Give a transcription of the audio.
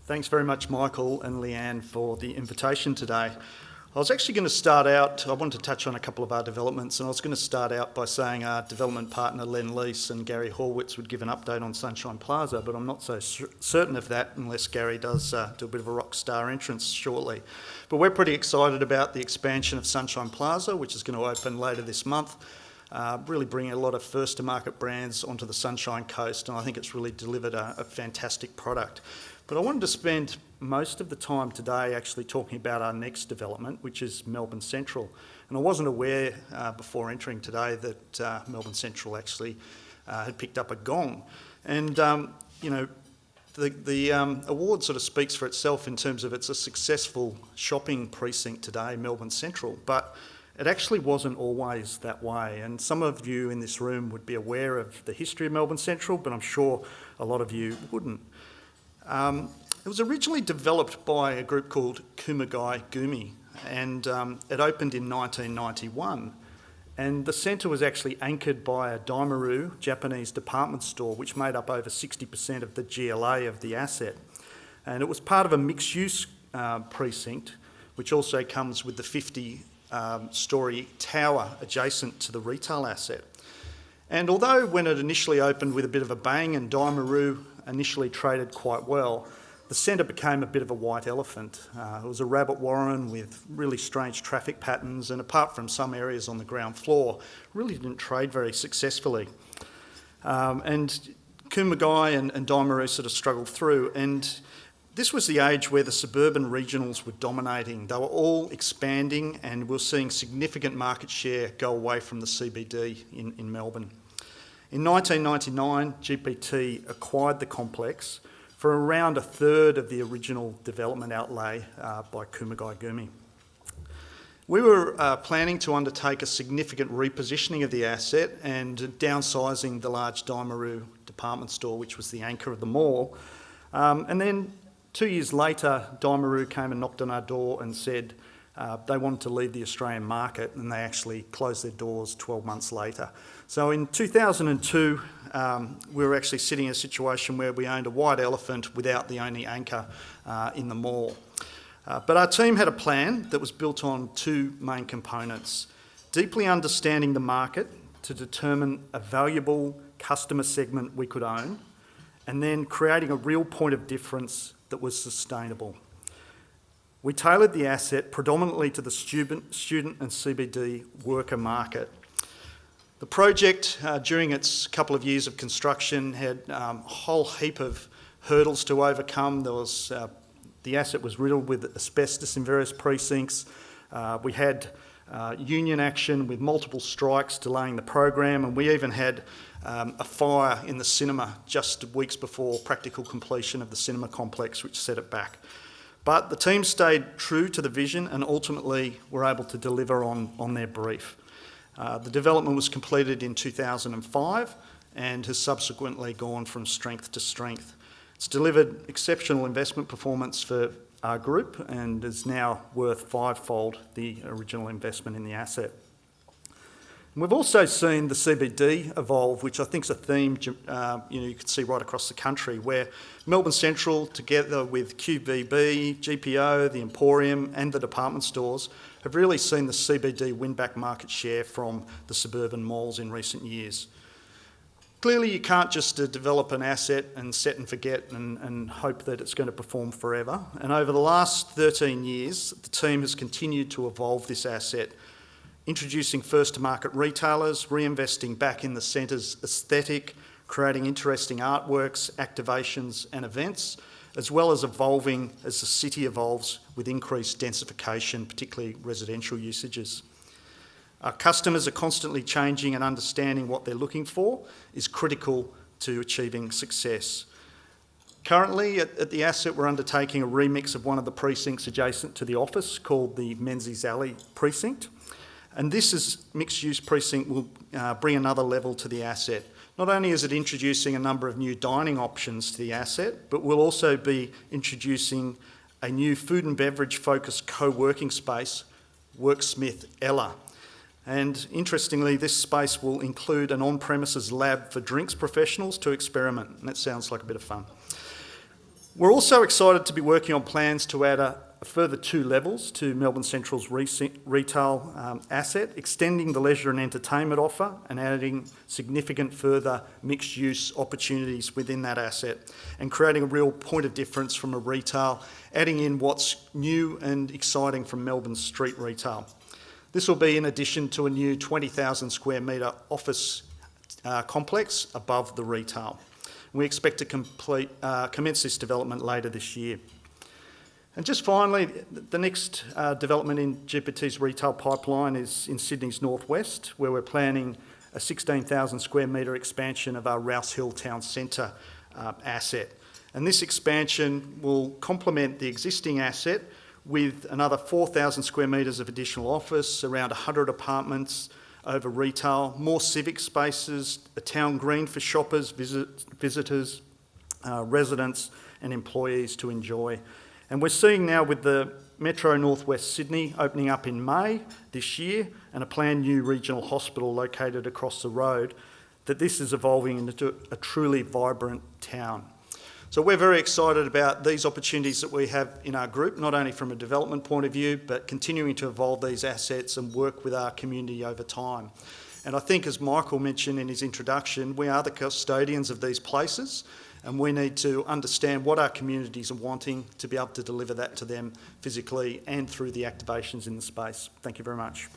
Thanks very much, Michael and Leanne, for the invitation today. I was actually going to start out, I wanted to touch on a couple of our developments, and I was going to start out by saying our development partner Len Lease and Gary Horwitz would give an update on Sunshine Plaza, but I'm not so certain of that unless Gary does do a bit of a rock star entrance shortly. But we're pretty excited about the expansion of Sunshine Plaza, which is going to open later this month, really bringing a lot of first-to-market brands onto the Sunshine Coast, and I think it's really delivered a fantastic product. But I wanted to spend most of the time today actually talking about our next development, which is Melbourne Central. And I wasn't aware before entering today that Melbourne Central actually had picked up a gong. And, the award sort of speaks for itself in terms of it's a successful shopping precinct today, Melbourne Central, but it actually wasn't always that way. And some of you in this room would be aware of the history of Melbourne Central, but I'm sure a lot of you wouldn't. It was originally developed by a group called Kumagai Gumi, and it opened in 1991. And the centre was actually anchored by a Daimaru Japanese department store, which made up over 60% of the GLA of the asset. And it was part of a mixed-use precinct, which also comes with the 50-storey tower adjacent to the retail asset. And although when it initially opened with a bit of a bang and Daimaru initially traded quite well, the centre became a bit of a white elephant. It was a rabbit warren with really strange traffic patterns, and apart from some areas on the ground floor, really didn't trade very successfully. And Kumagai and Daimaru sort of struggled through, and this was the age where the suburban regionals were dominating. They were all expanding, and we're seeing significant market share go away from the CBD in Melbourne. In 1999, GPT acquired the complex for around a third of the original development outlay by Kumagai Gumi. We were planning to undertake a significant repositioning of the asset and downsizing the large Daimaru department store, which was the anchor of the mall. And then 2 years later, Daimaru came and knocked on our door and said they wanted to leave the Australian market, and they actually closed their doors 12 months later. So in 2002, we were actually sitting in a situation where we owned a white elephant without the only anchor in the mall. But our team had a plan that was built on two main components: deeply understanding the market to determine a valuable customer segment we could own, and then creating a real point of difference that was sustainable. We tailored the asset predominantly to the student and CBD worker market. The project, during its couple of years of construction, had a whole heap of hurdles to overcome. The asset was riddled with asbestos in various precincts. We had union action with multiple strikes delaying the program, and we even had a fire in the cinema just weeks before practical completion of the cinema complex, which set it back. But the team stayed true to the vision and ultimately were able to deliver on their brief. The development was completed in 2005 and has subsequently gone from strength to strength. It's delivered exceptional investment performance for our group and is now worth fivefold the original investment in the asset. And we've also seen the CBD evolve, which I think is a theme you can see right across the country, where Melbourne Central, together with QVB, GPO, the Emporium and the department stores, have really seen the CBD win back market share from the suburban malls in recent years. Clearly, you can't just develop an asset and set and forget and hope that it's going to perform forever. And over the last 13 years, the team has continued to evolve this asset, introducing first-to-market retailers, reinvesting back in the centre's aesthetic, creating interesting artworks, activations and events, as well as evolving as the city evolves with increased densification, particularly residential usages. Our customers are constantly changing, and understanding what they're looking for is critical to achieving success. Currently, at the asset, we're undertaking a remix of one of the precincts adjacent to the office called the Menzies Alley precinct. And this mixed-use precinct will bring another level to the asset. Not only is it introducing a number of new dining options to the asset, but we'll also be introducing a new food and beverage focused co-working space, Worksmith Ella. And interestingly, this space will include an on-premises lab for drinks professionals to experiment, and that sounds like a bit of fun. We're also excited to be working on plans to add a further 2 levels to Melbourne Central's retail asset, extending the leisure and entertainment offer and adding significant further mixed-use opportunities within that asset, and creating a real point of difference from a retail, adding in what's new and exciting from Melbourne's street retail. This will be in addition to a new 20,000 square metre office complex above the retail. We expect to commence this development later this year. And just finally, the next development in GPT's retail pipeline is in Sydney's northwest, where we're planning a 16,000 square metre expansion of our Rouse Hill Town Centre asset. And this expansion will complement the existing asset with another 4,000 square metres of additional office, around 100 apartments over retail, more civic spaces, a town green for shoppers, visitors, residents and employees to enjoy. And we're seeing now with the Metro Northwest Sydney opening up in May this year and a planned new regional hospital located across the road, that this is evolving into a truly vibrant town. So we're very excited about these opportunities that we have in our group, not only from a development point of view, but continuing to evolve these assets and work with our community over time. And I think, as Michael mentioned in his introduction, we are the custodians of these places, and we need to understand what our communities are wanting to be able to deliver that to them physically and through the activations in the space. Thank you very much.